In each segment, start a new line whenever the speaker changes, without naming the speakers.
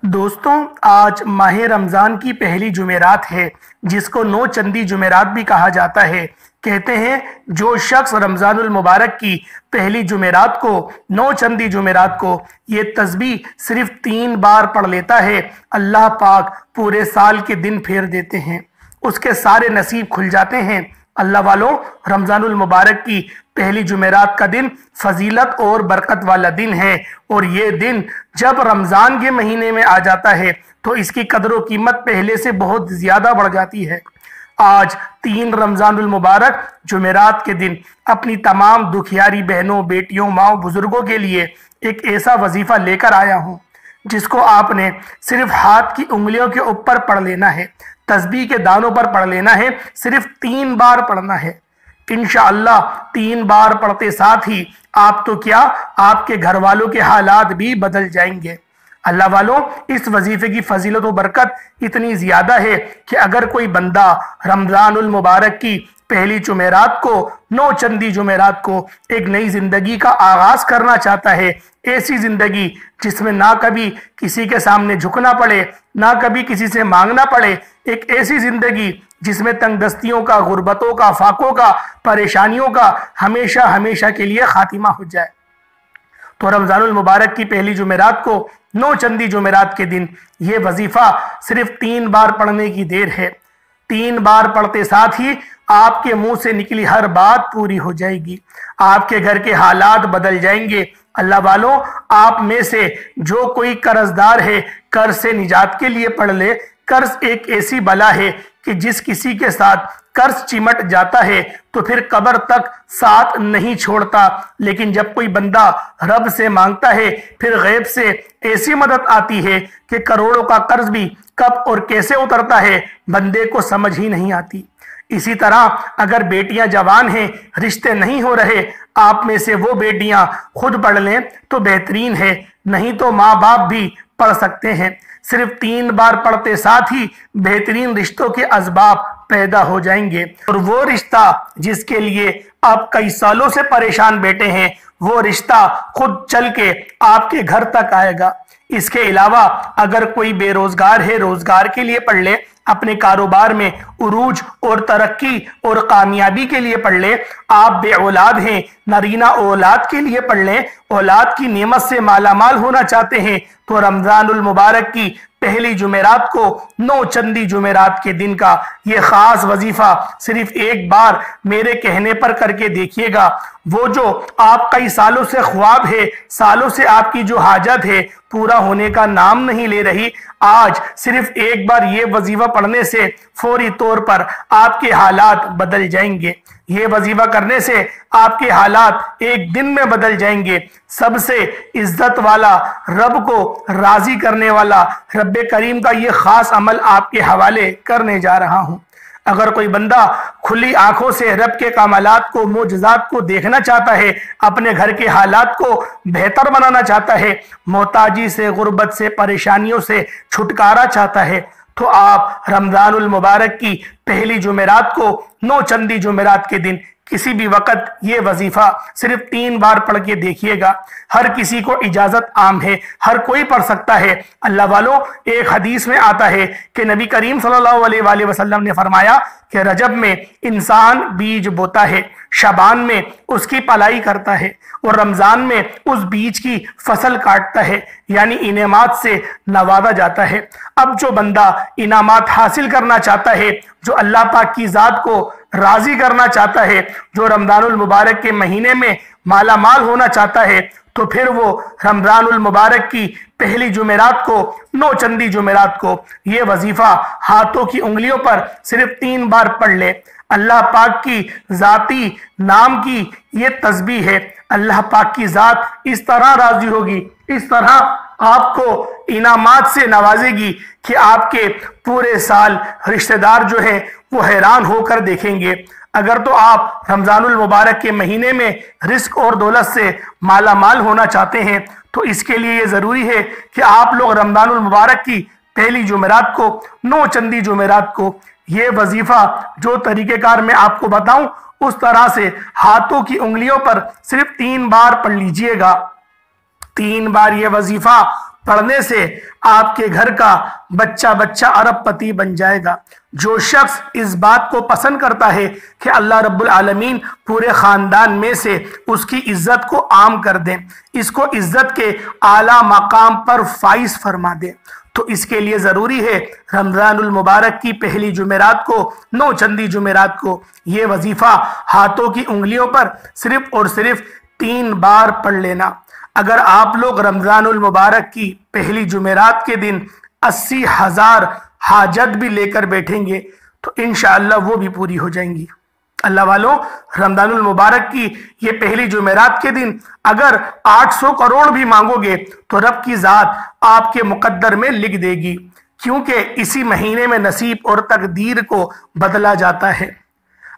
दोस्तों, आज माह रमज़ान की पहली जुमेरात है, जिसको नौ चंदी जुमेरात भी कहा जाता है। कहते हैं जो शख्स रमज़ानुल मुबारक की पहली जुमेरात को, नौ चंदी जुमेरात को ये तस्बीह सिर्फ 3 बार पढ़ लेता है, अल्लाह पाक पूरे साल के दिन फेर देते हैं, उसके सारे नसीब खुल जाते हैं। अल्लाह वालों, रमज़ानुल मुबारक की पहली जुमेरात का दिन फजीलत और बरकत वाला दिन है, और ये दिन जब रमज़ान के महीने में आ जाता है तो इसकी कदर व कीमत पहले से बहुत ज़्यादा बढ़ जाती है। आज 3 रमज़ानुल मुबारक जुमेरात के दिन अपनी तमाम दुखियारी बहनों, बेटियों, माओ, बुजुर्गों के लिए एक ऐसा वजीफ़ा लेकर आया हूँ जिसको आपने सिर्फ हाथ की उंगलियों के ऊपर पढ़ लेना है, तस्बीह के दानों पर पढ़ लेना है, सिर्फ 3 बार पढ़ना है। इंशाअल्लाह 3 बार पढ़ते साथ ही आप तो क्या, आपके घर वालों के हालात भी बदल जाएंगे। अल्लाह वालों, इस वजीफे की फजीलत व बरकत इतनी ज्यादा है कि अगर कोई बंदा रमज़ानुल मुबारक की पहली जुमेरात को, नौ चंदी जुमेरात को एक नई जिंदगी का आगाज करना चाहता है, ऐसी जिंदगी जिसमें ना कभी किसी के सामने झुकना पड़े, ना कभी किसी से मांगना पड़े, एक ऐसी जिंदगी जिसमें तंगदस्तियों का, गुर्बतों का, फाकों का, परेशानियों का हमेशा हमेशा के लिए खातिमा हो जाए, तो रमज़ानुल मुबारक की पहली जुमेरात को, नौ चंदी जुमेरात के दिन ये वजीफा सिर्फ 3 बार पढ़ने की देर है। 3 बार पढ़ते साथ ही आपके मुंह से निकली हर बात पूरी हो जाएगी, आपके घर के हालात बदल जाएंगे। अल्लाह वालों, आप में से जो कोई कर्जदार है, कर्ज से निजात के लिए पढ़ ले। कर्ज एक ऐसी बला है कि जिस किसी के साथ कर्ज चिमट जाता है तो फिर कब्र तक साथ नहीं छोड़ता, लेकिन जब कोई बंदा रब से मांगता है फिर गैब से ऐसी मदद आती है कि करोड़ों का कर्ज भी कब और कैसे उतरता है बंदे को समझ ही नहीं आती। इसी तरह अगर बेटियां जवान हैं, रिश्ते नहीं हो रहे, आप में से वो बेटियां खुद पढ़ लें तो बेहतरीन है, नहीं तो माँ बाप भी पढ़ सकते हैं। सिर्फ 3 बार पढ़ते साथ ही बेहतरीन रिश्तों के असबाब पैदा हो जाएंगे, और वो रिश्ता जिसके लिए आप कई सालों से परेशान बैठे हैं, वो रिश्ता खुद चल के आपके घर तक आएगा। इसके अलावा अगर कोई बेरोजगार है, रोजगार के लिए पढ़ ले, अपने कारोबार में उरूज और तरक्की और कामयाबी के लिए पढ़ ले। आप बे औलाद हैं, नरीना औलाद के लिए पढ़ लें, औलाद की नेमत से मालामाल होना चाहते हैं तो रमज़ानुल मुबारक की पहली जुमेरात को, नौ चंदी जुमेरात के दिन का ये खास वजीफा सिर्फ एक बार मेरे कहने पर करके देखिएगा। वो जो आप कई सालों से ख्वाब है, सालों से आपकी जो हाजत है पूरा होने का नाम नहीं ले रही, आज सिर्फ एक बार ये वजीफा पढ़ने से फौरी तौर पर आपके हालात बदल जाएंगे। ये वजीफा करने से आपके हालात एक दिन में बदल जाएंगे। सबसे इज्जत वाला, रब को राजी करने वाला रब्बे करीम का ये खास अमल आपके हवाले करने जा रहा हूं। अगर कोई बंदा खुली आंखों से रब के कमालात को, मोजज़ात को देखना चाहता है, अपने घर के हालात को बेहतर बनाना चाहता है, मोहताजी से, गुर्बत से, परेशानियों से छुटकारा चाहता है, तो आप रमज़ानुल मुबारक की पहली जुमेरात को, नौ चंदी जुमेरात के दिन किसी भी वक्त ये वजीफा सिर्फ 3 बार पढ़ के देखिएगा। हर किसी को इजाजत आम है, हर कोई पढ़ सकता है। अल्लाह वालों, एक हदीस में आता है कि नबी करीम सल्लल्लाहु अलैहि वसल्लम ने फरमाया कि रजब में इंसान बीज बोता है, शबान में उसकी पलाई करता है, और रमजान में उस बीज की फसल काटता है, यानी इनामात से नवाजा जाता है। अब जो बंदा इनामात हासिल करना चाहता है, जो अल्लाह पाक की जात को राजी करना चाहता है, जो रमज़ानुल मुबारक के महीने में माला माल होना चाहता है, तो फिर वो रमज़ानुल मुबारक की पहली जुमेरात को, नौ चंदी जुमेरात को ये वजीफा हाथों की उंगलियों पर सिर्फ 3 बार पढ़ ले। अल्लाह पाक की जाती नाम की ये तस्बीह है। अल्लाह पाक की जात इस तरह राजी होगी, इस तरह आपको इनामात से नवाजेगी कि आपके पूरे साल रिश्तेदार जो है वो हैरान होकर देखेंगे। अगर तो आप रमज़ानुल मुबारक के महीने में रिस्क और दौलत से माला माल होना चाहते हैं तो इसके लिए ये ज़रूरी है कि आप लोग रमज़ानुल मुबारक की पहली जुमेरात को, नौ चंदी जुमेरात को ये वजीफा जो तरीक़ेकार मैं आपको बताऊं उस तरह से हाथों की उंगलियों पर सिर्फ 3 बार पढ़ लीजिएगा। 3 बार ये वजीफा पढ़ने से आपके घर का बच्चा बच्चा अरबपति बन जाएगा। जो शख्स इस बात को पसंद करता है कि अल्लाह रब्बुल आलमीन पूरे खानदान में से उसकी इज्जत को आम कर दें, इसको इज्जत के आला मकाम पर फाइज फरमा दें, तो इसके लिए ज़रूरी है रमज़ानुल मुबारक की पहली जुमेरात को, 9 चंदी जुमेरात को, ये वजीफ़ा हाथों की उंगलियों पर सिर्फ और सिर्फ 3 बार पढ़ लेना। अगर आप लोग रमज़ानुल मुबारक की पहली जुमेरात के दिन 80,000 हाजत भी लेकर बैठेंगे तो इंशाअल्लाह वो भी पूरी हो जाएंगी। अल्लाह वालों, रमज़ानुल मुबारक की ये पहली जुमेरात के दिन अगर 800 करोड़ भी मांगोगे तो रब की ज़ात आपके मुकद्दर में लिख देगी, क्योंकि इसी महीने में नसीब और तकदीर को बदला जाता है।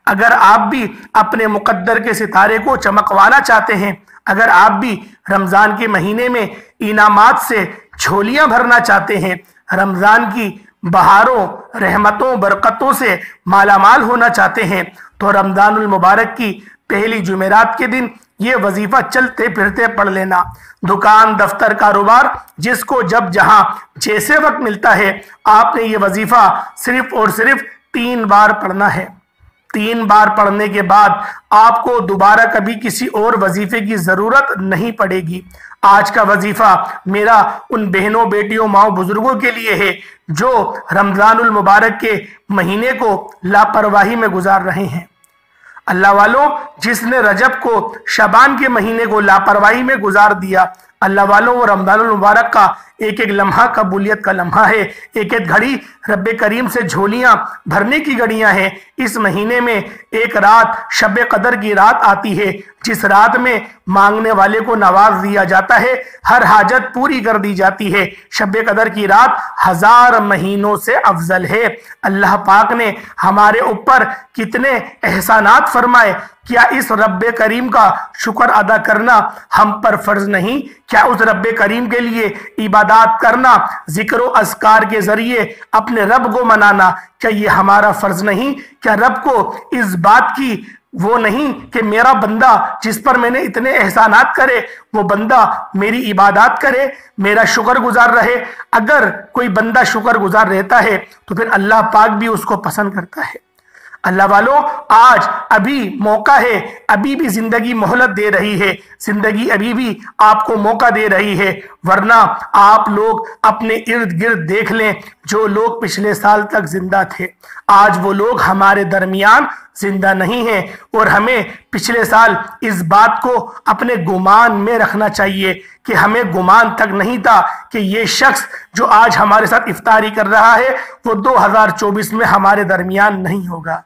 अगर आप भी अपने मुकद्दर के सितारे को चमकवाना चाहते हैं, अगर आप भी रमज़ान के महीने में इनामात से झोलियां भरना चाहते हैं, रमज़ान की बहारों, रहमतों, बरकतों से मालामाल होना चाहते हैं, तो रमज़ानुल मुबारक की पहली जुमेरात के दिन ये वजीफा चलते फिरते पढ़ लेना। दुकान, दफ्तर, कारोबार, जिसको जब जहां जैसे वक्त मिलता है, आपने ये वजीफा सिर्फ और सिर्फ 3 बार पढ़ना है। 3 बार पढ़ने के बाद आपको दोबारा कभी किसी और वजीफे की जरूरत नहीं पड़ेगी। आज का वजीफा मेरा उन बहनों, बेटियों, माओ, बुजुर्गों के लिए है जो रमजानुल मुबारक के महीने को लापरवाही में गुजार रहे हैं। अल्लाह वालों, जिसने रजब को, शबान के महीने को लापरवाही में गुजार दिया, अल्लाह वालों, वो रमजानुल मुबारक का एक एक लम्हा कबूलियत का लम्हा है। एक एक घड़ी रब्बे करीम से झोलियां भरने की घड़ियां हैं। इस महीने में एक रात शब कदर की रात आती है, जिस रात में मांगने वाले को नवाज दिया जाता है, हर हाजत पूरी कर दी जाती है। शब कदर की रात 1000 महीनों से अफजल है। अल्लाह पाक ने हमारे ऊपर कितने एहसानात फरमाए, क्या इस रब्बे करीम का शुक्र अदा करना हम पर फर्ज नहीं? क्या उस रब्बे करीम के लिए इबादत करना, जिक्र अस्कार के जरिए अपने रब को मनाना, क्या ये हमारा फर्ज नहीं? क्या रब को इस बात की वो नहीं कि मेरा बंदा जिस पर मैंने इतने एहसानात करे, वो बंदा मेरी इबादत करे, मेरा शुक्र गुजार रहे? अगर कोई बंदा शुक्र गुजार रहता है तो फिर अल्लाह पाक भी उसको पसंद करता है। अल्लाह वालों, आज अभी मौका है, अभी भी जिंदगी मोहलत दे रही है, जिंदगी अभी भी आपको मौका दे रही है। वरना आप लोग अपने इर्द गिर्द देख लें, जो लोग पिछले साल तक जिंदा थे, आज वो लोग हमारे दरमियान जिंदा नहीं है। और हमें पिछले साल इस बात को अपने गुमान में रखना चाहिए कि हमें गुमान तक नहीं था कि ये शख्स जो आज हमारे साथ इफ्तारी कर रहा है वो 2024 में हमारे दरमियान नहीं होगा।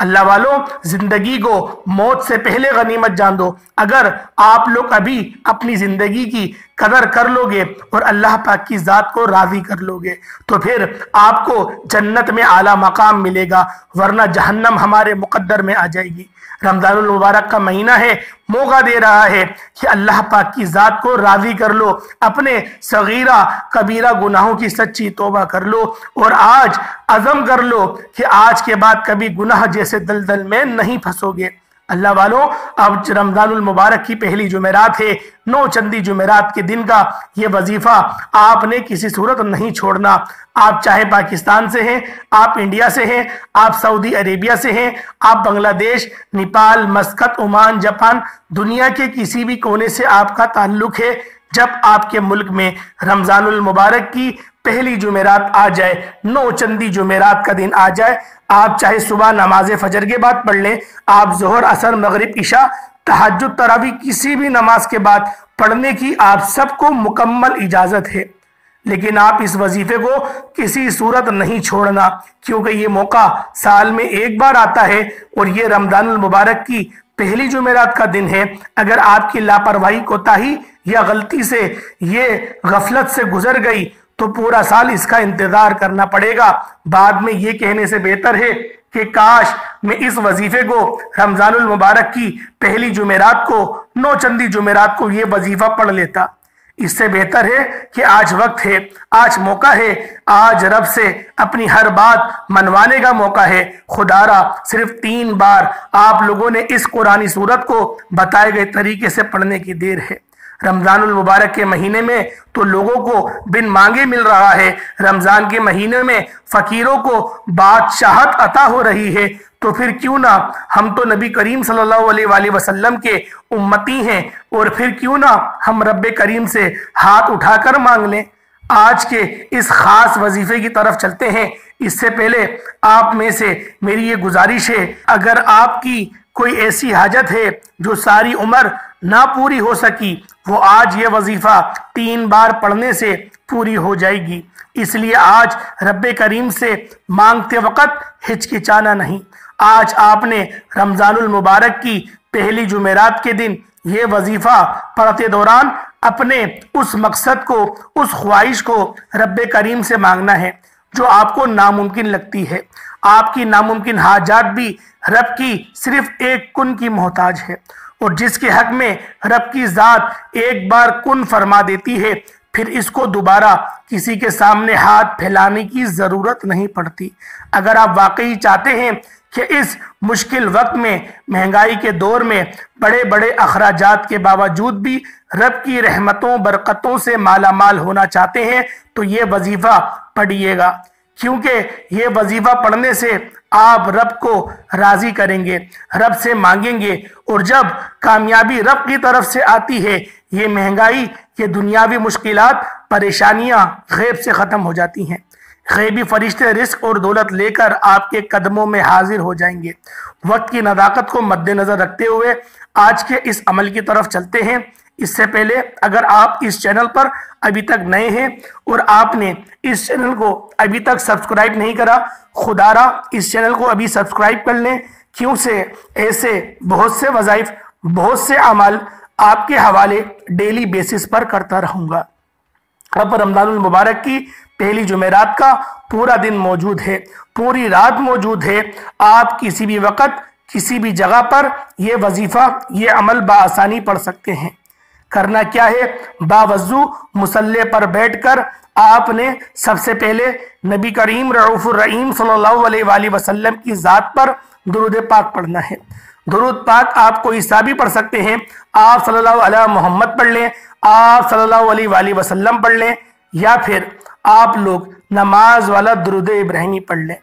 अल्लाह वालों, जिंदगी को मौत से पहले गनीमत जान दो। अगर आप लोग अभी अपनी जिंदगी की कदर कर लोगे और अल्लाह पाक की जात को राजी कर लोगे तो फिर आपको जन्नत में आला मकाम मिलेगा, वरना जहन्नम हमारे मुकद्दर में आ जाएगी। रमजानुल मुबारक का महीना है, मौका दे रहा है कि अल्लाह पाक की जात को राजी कर लो, अपने सगीरा कबीरा गुनाहों की सच्ची तौबा कर लो और आज अज़म कर लो कि आज के बाद कभी गुनाह जैसे दलदल में नहीं फंसोगे। अल्लाह वालों, अब रमजानुल मुबारक की पहली जुमेरात है, 9 चंदी जुमेरात के दिन का ये वजीफा आपने किसी सूरत नहीं छोड़ना। आप चाहे पाकिस्तान से हैं, आप इंडिया से हैं, आप सऊदी अरेबिया से हैं, आप बांग्लादेश, नेपाल, मस्कत, ओमान, जापान, दुनिया के किसी भी कोने से आपका ताल्लुक है, जब आपके मुल्क में रमजानुल मुबारक की पहली जुमेरात आ जाए, 9 चंदी जुमेरात का दिन आ जाए, आप चाहे सुबह नमाज फजर के बाद पढ़ लें, आप जोहर, असर, मगरिब, इशा, तहज्जुद, तरावी किसी भी नमाज के बाद पढ़ने की आप सबको मुकम्मल इजाजत है। लेकिन आप इस वजीफे को किसी सूरत नहीं छोड़ना, क्योंकि ये मौका साल में एक बार आता है और ये रमजानुल मुबारक की पहली जुमेरात का दिन है। अगर आपकी लापरवाही, कोताही या गलती से ये गफलत से गुजर गई तो पूरा साल इसका इंतजार करना पड़ेगा। बाद में ये कहने से बेहतर है कि काश मैं इस वजीफे को रमजानुल मुबारक की पहली जुमेरात को, 9 चंदी जुमेरात को ये वजीफा पढ़ लेता। इससे बेहतर है कि आज वक्त है, आज मौका है, आज रब से अपनी हर बात मनवाने का मौका है। खुदारा सिर्फ 3 बार आप लोगों ने इस कुरानी सूरत को बताए गए तरीके से पढ़ने की देर है। रमजानुल मुबारक के महीने में तो लोगों को बिन मांगे मिल रहा है, रमजान के महीने में फकीरों को बादशाहत अता हो रही है, तो फिर क्यों ना, हम तो नबी करीम सल्लल्लाहु अलैहि वसल्लम के उम्मती हैं, और फिर क्यों ना हम रब्बे करीम से हाथ उठाकर मांग लें। आज के इस खास वजीफे की तरफ चलते हैं। इससे पहले आप में से मेरी ये गुजारिश है, अगर आपकी कोई ऐसी हाजत है जो सारी उम्र ना पूरी हो सकी, वो आज ये वजीफा 3 बार पढ़ने से पूरी हो जाएगी। इसलिए आज रब्बे करीम से मांगते वक्त हिचकिचाना नहीं। आज आपने रमजानुल मुबारक की पहली जुमेरात के दिन ये वजीफा पढ़ते दौरान अपने उस मकसद को, उस ख्वाहिश को रब्बे करीम से मांगना है जो आपको नामुमकिन लगती है। आपकी नामुमकिन हाजात भी रब की सिर्फ एक कुन की मोहताज है, और जिसके हक में रब की जात एक बार कुन फरमा देती है, फिर इसको दोबारा किसी के सामने हाथ फैलाने की जरूरत नहीं पड़ती। अगर आप वाकई चाहते हैं कि इस मुश्किल वक्त में, महंगाई के दौर में बड़े बड़े अखराजात के बावजूद भी रब की रहमतों बरकतों से माला माल होना चाहते हैं, तो ये वजीफा पढ़िएगा, क्योंकि ये वजीफा पढ़ने से आप रब को राजी करेंगे, रब से मांगेंगे, और जब कामयाबी रब की तरफ से आती है, ये महंगाई, ये दुनियावी मुश्किलात, परेशानियां गैब से ख़त्म हो जाती हैं। गैबी फरिश्ते रिस्क और दौलत लेकर आपके कदमों में हाजिर हो जाएंगे। वक्त की नज़ाकत को मद्देनज़र रखते हुए आज के इस अमल की तरफ चलते हैं। इससे पहले अगर आप इस चैनल पर अभी तक नए हैं और आपने इस चैनल को अभी तक सब्सक्राइब नहीं करा, खुदारा इस चैनल को अभी सब्सक्राइब कर लें, क्यों से ऐसे बहुत से वज़ाइफ, बहुत से अमल आपके हवाले डेली बेसिस पर करता रहूँगा। अब रमज़ानुल मुबारक की पहली जुमेरात का पूरा दिन मौजूद है, पूरी रात मौजूद है। आप किसी भी वक्त, किसी भी जगह पर यह वजीफा, ये अमल बाआसानी पढ़ सकते हैं। करना क्या है, बावजू मुसल्ले पर बैठकर आपने सबसे पहले नबी करीम रऊफुर रहीम सल्लल्लाहु अलैहि वसल्लम की ज़ात पर दुरूद पाक पढ़ना है। दुरूद पाक आप कोई सा भी पढ़ सकते हैं। आप सल्लल्लाहु अलैहि मोहम्मद पढ़ लें, आप सल्लल्लाहु अलैहि वसल्लम पढ़ लें, या फिर आप लोग नमाज वाला दुरूद इब्राहिमी पढ़ लें।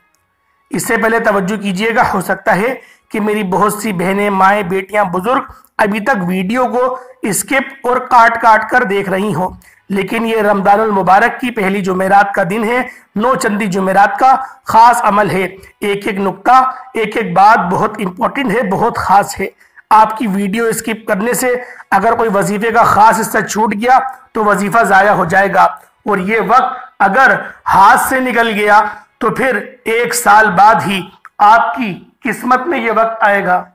इससे पहले तवज्जो कीजिएगा, हो सकता है कि मेरी बहुत सी बहनें, माएँ, बेटियां, बुजुर्ग अभी तक वीडियो को स्किप और काट काट कर देख रही हो, लेकिन ये रमज़ानुल मुबारक की पहली जुमेरात का दिन है। 9 चंदी जुमेरात का खास अमल है। एक एक नुक्ता, एक एक बात बहुत इंपॉर्टेंट है, बहुत खास है। आपकी वीडियो स्किप करने से अगर कोई वजीफे का खास हिस्सा छूट गया तो वजीफा ज़ाया हो जाएगा, और ये वक्त अगर हाथ से निकल गया तो फिर 1 साल बाद ही आपकी किस्मत में ये वक्त आएगा।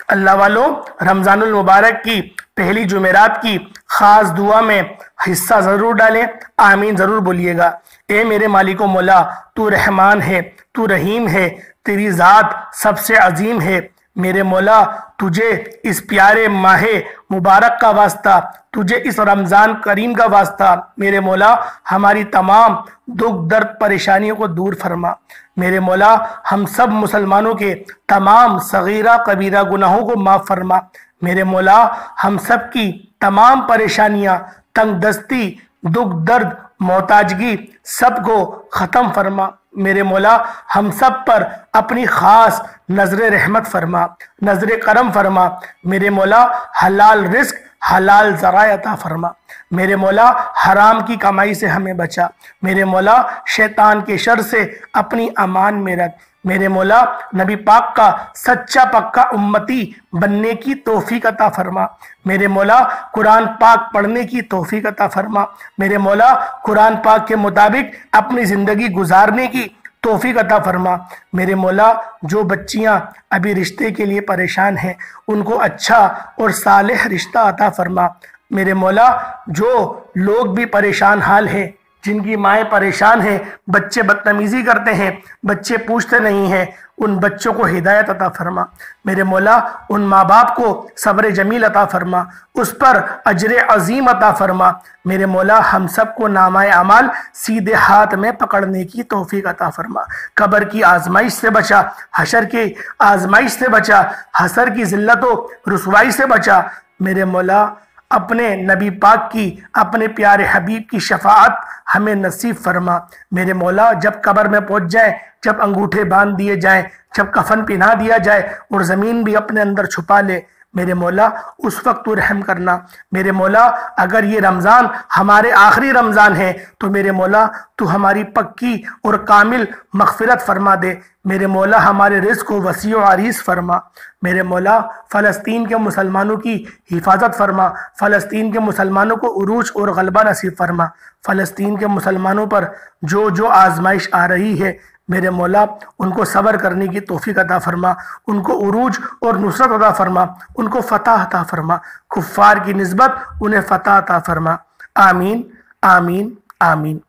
अल्लाह वालों, रमज़ानुल मुबारक की पहली जुमेरात की खास दुआ में हिस्सा ज़रूर डालें, आमीन ज़रूर बोलिएगा। ए मेरे मालिको मौला, तू रहमान है, तू रहीम है, तेरी ज़ात सबसे अजीम है। मेरे मौला, तुझे इस प्यारे माहे मुबारक का वास्ता, तुझे इस रमज़ान करीम का वास्ता, मेरे मौला हमारी तमाम दुख दर्द परेशानियों को दूर फरमा। मेरे मौला हम सब मुसलमानों के तमाम सगीरा कबीरा गुनाहों को माफ़ फरमा। मेरे मौला हम सब की तमाम परेशानियां, तंगदस्ती, दुख दर्द, मोहताजगी सबको ख़त्म फरमा। मेरे मौला हम सब पर अपनी ख़ास नज़र रहमत फरमा, नज़र करम फरमा। मेरे मौला हलाल रिस्क, हलाल ज़राए अता फरमा। मेरे मौला हराम की कमाई से हमें बचा। मेरे मौला शैतान के शर से अपनी अमान में रख। मेरे मौला नबी पाक का सच्चा पक्का उम्मती बनने की तौफीक अता फरमा। मेरे मौला कुरान पाक पढ़ने की तौफीक अता फरमा। मेरे मौला कुरान पाक के मुताबिक अपनी ज़िंदगी गुजारने की तौफीक अता फरमा। मेरे मौला जो बच्चियां अभी रिश्ते के लिए परेशान हैं, उनको अच्छा और सालेह रिश्ता अता फरमा। मेरे मौला जो लोग भी परेशान हाल हैं, जिनकी माएँ परेशान हैं, बच्चे बदतमीज़ी करते हैं, बच्चे पूछते नहीं हैं, उन बच्चों को हिदायत अता फरमा। मेरे मौला उन माँ बाप को सब्र जमील अता फरमा, उस पर अजर अजीम अता फरमा। मेरे मौला हम सबको नामाए अमाल सीधे हाथ में पकड़ने की तौफीक अता फरमा। कब्र की आजमाइश से बचा, हशर की आजमाइश से बचा, हसर की जिल्लत व रुसवाई से बचा। मेरे मौला अपने नबी पाक की, अपने प्यारे हबीब की शफाअत हमें नसीब फरमा। मेरे मौला, जब कब्र में पहुंच जाए, जब अंगूठे बांध दिए जाए, जब कफन पहना दिया जाए और ज़मीन भी अपने अंदर छुपा ले, मेरे मौला उस वक्त तू रहम करना। मेरे मौला, अगर ये रमज़ान हमारे आखिरी रमज़ान है तो मेरे मौला तू हमारी पक्की और कामिल मग़फ़िरत फरमा दे। मेरे मौला, हमारे रिज़्क़ को वसी व अरीज़ फरमा। मेरे मौला, फ़लस्तीन के मुसलमानों की हिफाजत फरमा। फ़लस्तीन के मुसलमानों को उरूज और गलबा नसीब फरमा। फ़लस्तीन के मुसलमानों पर जो जो आजमाइश आ रही है, मेरे मौला उनको सब्र करने की तौफीक अता फरमा, उनको उरूज और नुसरत अता फरमा, उनको फ़तह अता फरमा, कुफ़ार की निस्बत उन्हें फ़तह अता फरमा। आमीन आमीन आमीन।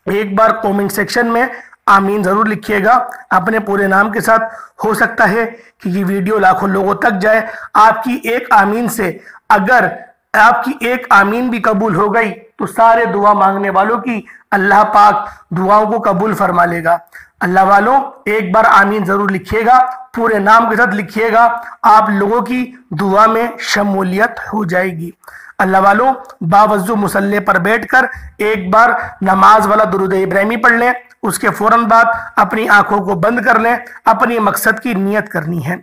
एक बार कमेंट सेक्शन में आमीन ज़रूर लिखिएगा अपने पूरे नाम के साथ। हो सकता है कि ये वीडियो लाखों लोगों तक जाए। आपकी एक आमीन से, अगर आपकी एक आमीन भी कबूल हो गई तो सारे दुआ मांगने वालों की अल्लाह पाक दुआओं को कबूल फरमा लेगा। अल्लाह वालों, एक बार आमीन जरूर लिखिएगा, पूरे नाम के साथ लिखिएगा, आप लोगों की दुआ में शमूलियत हो जाएगी। अल्लाह वालों, बावजू मुसल्ले पर बैठकर एक बार नमाज वाला दुरूद इब्राहिमी पढ़ लें, उसके फौरन बाद अपनी आंखों को बंद कर लें। अपनी मकसद की नियत करनी है।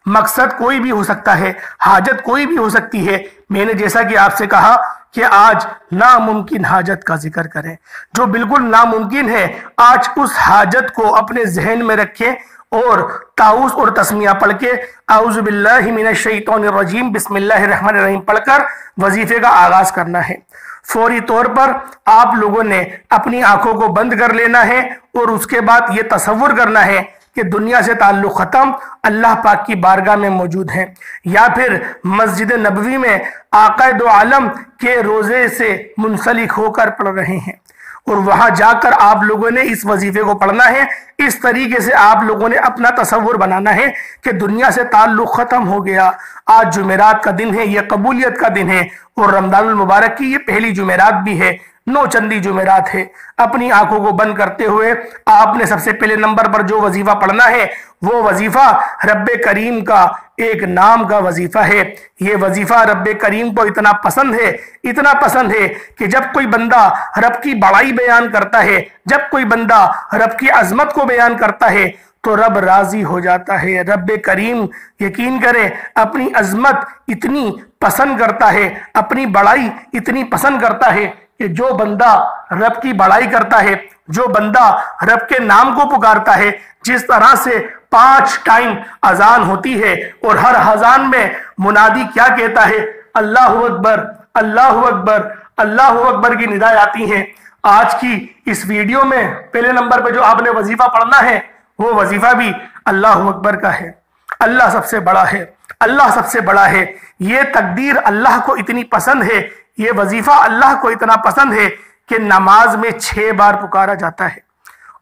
मकसद कोई भी हो सकता है, हाजत कोई भी हो सकती है। मैंने जैसा कि आपसे कहा कि आज नामुमकिन हाजत का जिक्र करें, जो बिल्कुल नामुमकिन है, आज उस हाजत को अपने जहन में रखें और ताउस और तस्मिया पढ़ के औज़ु बिल्लाहि मिनश शैतानिर रजीम बिस्मिल्लाहिर रहमानिर रहीम पढ़कर वजीफे का आगाज करना है। फौरी तौर पर आप लोगों ने अपनी आंखों को बंद कर लेना है और उसके बाद ये तसव्वुर करना है कि दुनिया से ताल्लुक खत्म, अल्लाह पाक की बारगाह में मौजूद है, या फिर मस्जिद नबवी में आक़ाए दो आलम के रोजे से मुंसलिक होकर पढ़ रहे हैं और वहां जाकर आप लोगों ने इस वजीफे को पढ़ना है। इस तरीके से आप लोगों ने अपना तसव्वुर बनाना है कि दुनिया से ताल्लुक खत्म हो गया। आज जुमेरात का दिन है, यह कबूलियत का दिन है और रमज़ानुल मुबारक की ये पहली जुमेरात भी है, 9 चंदी जुमेरात है। अपनी आंखों को बंद करते हुए आपने सबसे पहले नंबर पर जो वजीफा पढ़ना है वो वजीफा रब्बे करीम का एक नाम का वजीफा है। ये वजीफा रब्बे करीम को इतना पसंद है, इतना पसंद है कि जब कोई बंदा रब की बड़ाई बयान करता है, जब कोई बंदा रब की अजमत को बयान करता है तो रब राजी हो जाता है। रब्बे करीम, यकीन करें, अपनी अजमत इतनी पसंद करता है, अपनी बड़ाई इतनी पसंद करता है कि जो बंदा रब की बड़ाई करता है, जो बंदा रब के नाम को पुकारता है, जिस तरह से 5 टाइम अजान होती है और हर अजान में मुनादी क्या कहता है, अल्लाहु अकबर अल्लाहु अकबर अल्लाहु अकबर की निदाएं आती हैं। आज की इस वीडियो में पहले नंबर पे जो आपने वजीफा पढ़ना है वो वजीफा भी अल्लाहु अकबर का है। अल्लाह सबसे बड़ा है, अल्लाह सबसे बड़ा है। ये तकदीर अल्लाह को इतनी पसंद है, ये वजीफा अल्लाह को इतना पसंद है कि नमाज में 6 बार पुकारा जाता है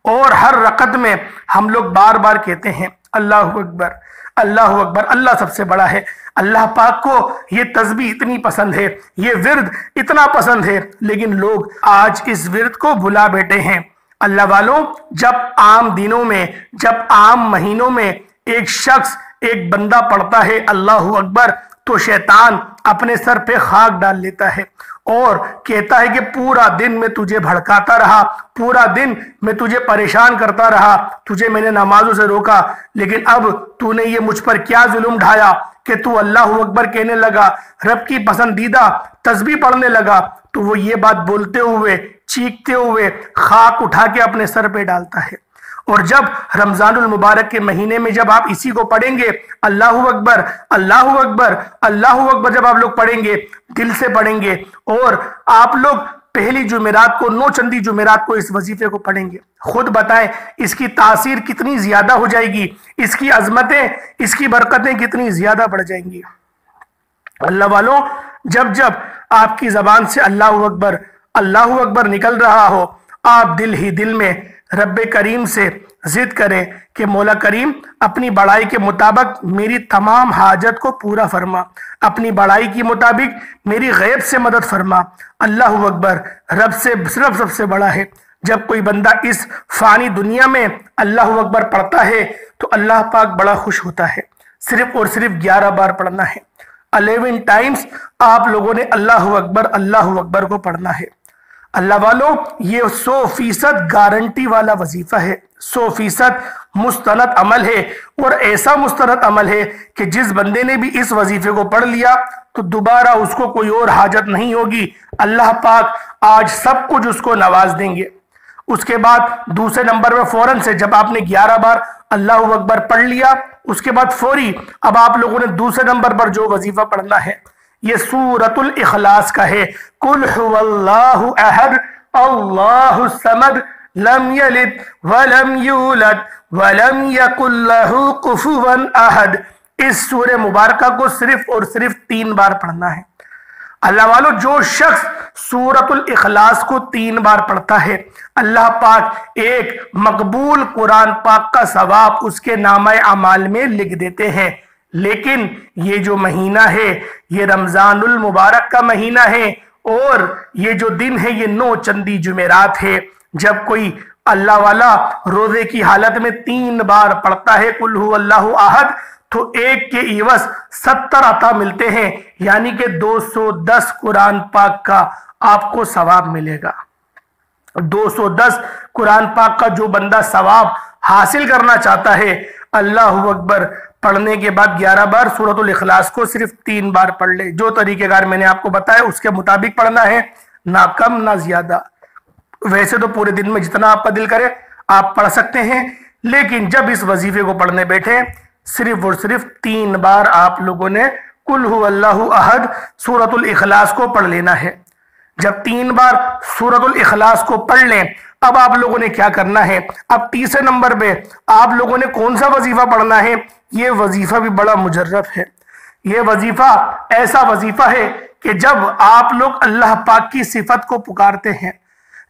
और हर रकत में हम लोग बार बार कहते हैं अल्लाहु अकबर अल्लाहु अकबर। अल्लाह सबसे बड़ा है। अल्लाह पाक को ये तस्बीह इतनी पसंद है, ये विर्द इतना पसंद है, लेकिन लोग आज इस विर्द को भुला बैठे हैं। अल्लाह वालों, जब आम दिनों में, जब आम महीनों में एक शख्स, एक बंदा पढ़ता है अल्लाहु अकबर तो शैतान अपने सर पे खाक डाल लेता है और कहता है कि पूरा दिन मैं तुझे भड़काता रहा, पूरा दिन मैं तुझे परेशान करता रहा, तुझे मैंने नमाजों से रोका, लेकिन अब तूने ये मुझ पर क्या जुल्म ढाया कि तू अल्लाहु अकबर कहने लगा, रब की पसंदीदा तस्बीह पढ़ने लगा। तो वो ये बात बोलते हुए, चीखते हुए खाक उठा के अपने सर पे डालता है। और जब रमजानुल मुबारक के महीने में जब आप इसी को पढ़ेंगे अल्लाहु अकबर अल्लाहु अकबर अल्लाहु अकबर, जब आप लोग पढ़ेंगे, दिल से पढ़ेंगे और आप लोग पहली जुमेरात को, 9 चंदी जुमेरात को इस वजीफे को पढ़ेंगे, खुद बताएं इसकी तासीर कितनी ज्यादा हो जाएगी, इसकी अजमतें, इसकी बरकतें कितनी ज्यादा बढ़ जाएंगी। अल्लाह वालों, जब जब आपकी जबान से अल्लाहु अकबर निकल रहा हो, आप दिल ही दिल में रब्बे करीम से जिद करें कि मौला करीम अपनी बड़ाई के मुताबिक मेरी तमाम हाजत को पूरा फरमा, अपनी बड़ाई के मुताबिक मेरी गैब से मदद फरमा। अल्लाहु अकबर रब से सिर्फ सबसे बड़ा है। जब कोई बंदा इस फानी दुनिया में अल्लाहु अकबर पढ़ता है तो अल्लाह पाक बड़ा खुश होता है। सिर्फ और सिर्फ 11 बार पढ़ना है। 11 टाइम्स आप लोगों ने अल्लाहु अकबर को पढ़ना है। अल्लाह वालों, ये 100% गारंटी वाला वजीफा है, 100% मुस्तनद अमल है। और ऐसा मुस्तनद अमल है कि जिस बंदे ने भी इस वजीफे को पढ़ लिया तो दोबारा उसको कोई और हाजत नहीं होगी। अल्लाह पाक आज सब कुछ उसको नवाज देंगे। उसके बाद दूसरे नंबर में फौरन से जब आपने 11 बार अल्लाहु अकबर पढ़ लिया, उसके बाद फौरी अब आप लोगों ने दूसरे नंबर पर जो वजीफा पढ़ना है ये सूरतुल इखलास का है। कुल हुवल्लाहु अहद अल्लाहु समद लम यलिद वलम यूलद वलम यकुल लहू कुफुवन अहद। इस सूरह मुबारका को सिर्फ और सिर्फ 3 बार पढ़ना है। अल्लाह वालों, जो शख्स सूरतुल इखलास को 3 बार पढ़ता है, अल्लाह पाक एक मकबूल कुरान पाक का सवाब उसके नामे अमाल में लिख देते हैं। लेकिन ये जो महीना है ये रमजानुल मुबारक का महीना है और ये जो दिन है ये 9 चंदी जुमेरात है। जब कोई अल्लाह वाला रोजे की हालत में 3 बार पढ़ता है कुल हुवल्लाहु अहद, तो एक के इवज 70 अता मिलते हैं, यानी कि 210 कुरान पाक का आपको सवाब मिलेगा। 210 कुरान पाक का जो बंदा सवाब हासिल करना चाहता है, अल्लाहु अकबर पढ़ने के बाद 11 बार सूरतुल इखलास को सिर्फ 3 बार पढ़ ले। जो तरीकेकार मैंने आपको बताया उसके मुताबिक पढ़ना है, ना कम ना ज्यादा। वैसे तो पूरे दिन में जितना आपका दिल करे आप पढ़ सकते हैं, लेकिन जब इस वजीफे को पढ़ने बैठे सिर्फ और सिर्फ 3 बार आप लोगों ने कुल हुवल्लाहु अहद सूरतुल इखलास को पढ़ लेना है। जब 3 बार सूरतुल इखलास को पढ़ लें, अब आप लोगों ने क्या करना है, अब तीसरे नंबर पे आप लोगों ने कौन सा वजीफा पढ़ना है। ये वजीफा भी बड़ा मुजर्रफ है। ये वजीफा ऐसा वजीफा है कि जब आप लोग अल्लाह पाक की सिफत को पुकारते हैं,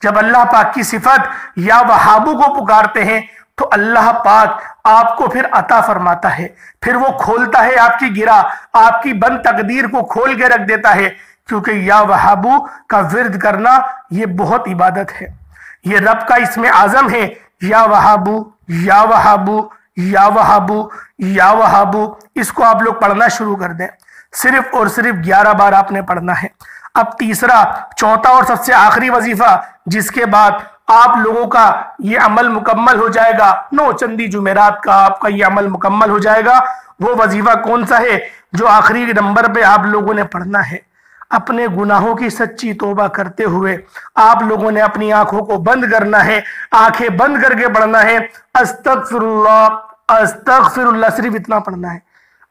जब अल्लाह पाक की सिफत या वहाबू को पुकारते हैं, तो अल्लाह पाक आपको फिर अता फरमाता है। फिर वो खोलता है आपकी गिरा, आपकी बंद तकदीर को खोल के रख देता है। क्योंकि या वहाबू का विर्द करना ये बहुत इबादत है। ये रब का इसमें आजम है, या वहाबू या वहाबू या वहाबू या वहाबू। इसको आप लोग पढ़ना शुरू कर दें। सिर्फ और सिर्फ 11 बार आपने पढ़ना है। अब तीसरा, चौथा और सबसे आखिरी वजीफा, जिसके बाद आप लोगों का ये अमल मुकम्मल हो जाएगा, 9 चंदी जुमेरात का आपका ये अमल मुकम्मल हो जाएगा। वो वजीफा कौन सा है जो आखिरी नंबर पे आप लोगों ने पढ़ना है। अपने गुनाहों की सच्ची तौबा करते हुए आप लोगों ने अपनी आंखों को बंद करना है, आंखें बंद करके पढ़ना है अस्तगफिरुल्लाह अस्तगफिरुल्लाह, सिर्फ इतना पढ़ना है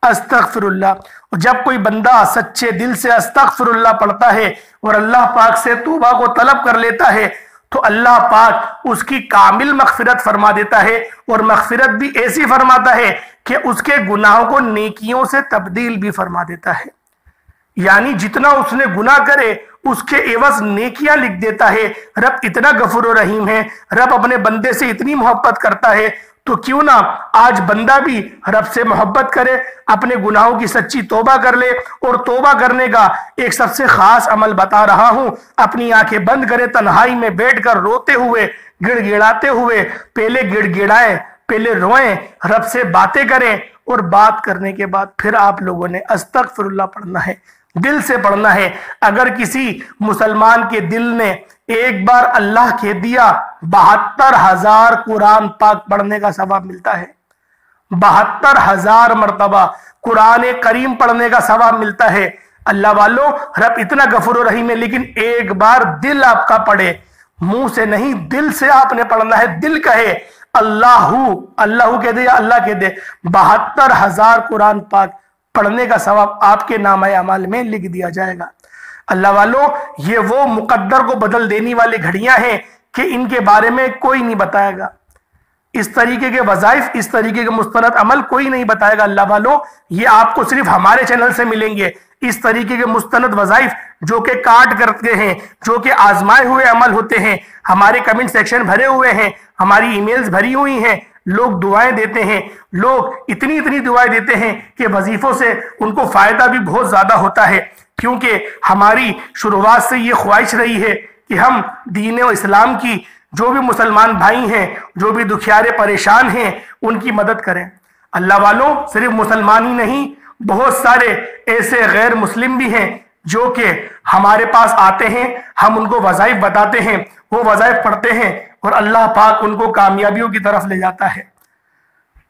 अस्तगफिरुल्लाह। और जब कोई बंदा सच्चे दिल से अस्तगफिरुल्लाह पढ़ता है और अल्लाह पाक से तौबा को तलब कर लेता है, तो अल्लाह पाक उसकी कामिल मगफिरत फरमा देता है। और मगफिरत भी ऐसी फरमाता है कि उसके गुनाहों को नेकियों से तब्दील भी फरमा देता है। यानी जितना उसने गुनाह करे उसके एवज नेकियां लिख देता है। रब इतना गफूर और रहीम है, रब अपने बंदे से इतनी मोहब्बत करता है, तो क्यों ना आज बंदा भी रब से मोहब्बत करे, अपने गुनाहों की सच्ची तौबा कर ले। और तौबा करने का एक सबसे खास अमल बता रहा हूं। अपनी आंखें बंद करे, तन्हाई में बैठकर रोते हुए, गिड़गिड़ाते हुए, पहले गिड़गिड़ाएं, पहले रोएं, रब से बातें करें, और बात करने के बाद फिर आप लोगों ने अस्तगफिरुल्लाह पढ़ना है, दिल से पढ़ना है। अगर किसी मुसलमान के दिल ने एक बार अल्लाह कह दिया, 72,000 कुरान पाक पढ़ने का सवाब मिलता है। 72,000 मरतबा कुरान करीम पढ़ने का सवाब मिलता है। अल्लाह वालों, रब इतना गफूर रहीम है, लेकिन एक बार दिल आपका पढ़े, मुंह से नहीं दिल से आपने पढ़ना है। दिल कहे अल्लाहू, अल्लाहू कह दे या अल्लाह कह दे, 72,000 कुरान पाक पढ़ने का सवाब आपके नामे अमाल में लिख दिया जाएगा। अल्लाह वालों, ये वो मुकद्दर को बदल देने वाली घड़ियां हैं कि इनके बारे में कोई नहीं बताएगा। इस तरीके के वज़ाइफ, इस तरीके के मुस्तनद अमल कोई नहीं बताएगा। अल्लाह वालों, ये आपको सिर्फ हमारे चैनल से मिलेंगे। इस तरीके के मुस्तनद वज़ाइफ जो कि काट करते हैं, जो कि आजमाए हुए अमल होते हैं, हमारे कमेंट सेक्शन भरे हुए हैं, हमारी ईमेल्स भरी हुई हैं, लोग दुआएं देते हैं, लोग इतनी इतनी दुआएं देते हैं कि वजीफों से उनको फायदा भी बहुत ज्यादा होता है। क्योंकि हमारी शुरुआत से ये ख्वाहिश रही है कि हम दीन और इस्लाम की जो भी मुसलमान भाई हैं, जो भी दुखियारे परेशान हैं, उनकी मदद करें। अल्लाह वालों, सिर्फ मुसलमान ही नहीं, बहुत सारे ऐसे गैर मुस्लिम भी हैं जो कि हमारे पास आते हैं, हम उनको वज़ाइफ बताते हैं, वो वज़ाइफ पढ़ते हैं और अल्लाह पाक उनको कामयाबियों की तरफ ले जाता है।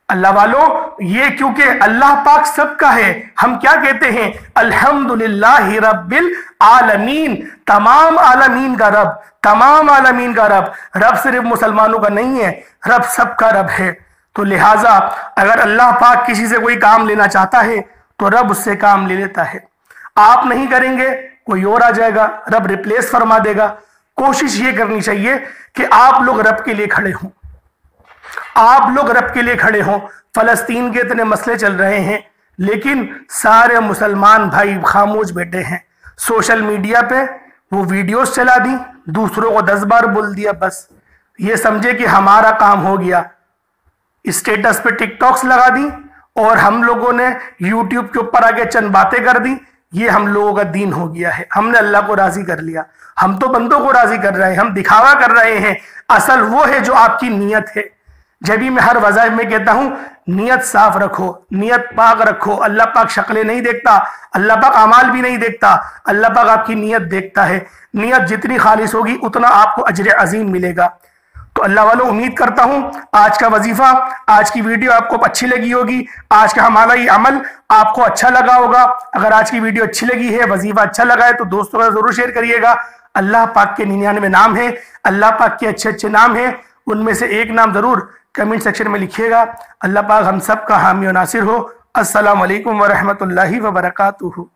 अल्लाह वालों, ये क्योंकि अल्लाह पाक सबका है, हम क्या कहते हैं, अल्हम्दुलिल्लाहि रब्बिल आलमीन, तमाम आलमीन का रब, तमाम आलमीन का रब। रब सिर्फ मुसलमानों का नहीं है, रब सबका रब है। तो लिहाजा अगर अल्लाह पाक किसी से कोई काम लेना चाहता है तो रब उससे काम ले लेता है। आप नहीं करेंगे, कोई और आ जाएगा, रब रिप्लेस फरमा देगा। कोशिश ये करनी चाहिए कि आप लोग रब के लिए खड़े हों, आप लोग रब के लिए खड़े हों। फलस्तीन के इतने मसले चल रहे हैं, लेकिन सारे मुसलमान भाई खामोश बैठे हैं। सोशल मीडिया पे वो वीडियोस चला दी, दूसरों को 10 बार बोल दिया, बस ये समझे कि हमारा काम हो गया। स्टेटस पे टिकटॉक्स लगा दी और हम लोगों ने यूट्यूब के ऊपर आके चंद बातें कर दी, ये हम लोगों का दीन हो गया है। हमने अल्लाह को राजी कर लिया, हम तो बंदों को राजी कर रहे हैं, हम दिखावा कर रहे हैं। असल वो है जो आपकी नीयत है। जब भी मैं हर वज़ाइफ में कहता हूं, नियत साफ रखो, नियत पाक रखो। अल्लाह पाक शक्लें नहीं देखता, अल्लाह पाक अमाल भी नहीं देखता, अल्लाह पाक आपकी नियत देखता है। नियत जितनी खालिस होगी उतना आपको अजर अजीम मिलेगा। तो अल्लाह वालों, उम्मीद करता हूं आज का वजीफा, आज की वीडियो आपको अच्छी लगी होगी, आज का हमारा ये अमल आपको अच्छा लगा होगा। अगर आज की वीडियो अच्छी लगी है, वजीफा अच्छा लगा है, तो दोस्तों का जरूर शेयर करिएगा। अल्लाह पाक के 99 नाम है, अल्लाह पाक के अच्छे अच्छे नाम हैं, उनमें से एक नाम जरूर कमेंट सेक्शन में लिखिएगा। अल्लाह पाक हम सब का हामी और नासिर हो। अस्सलाम वालेकुम व रहमतुल्लाहि व बरकातुहू।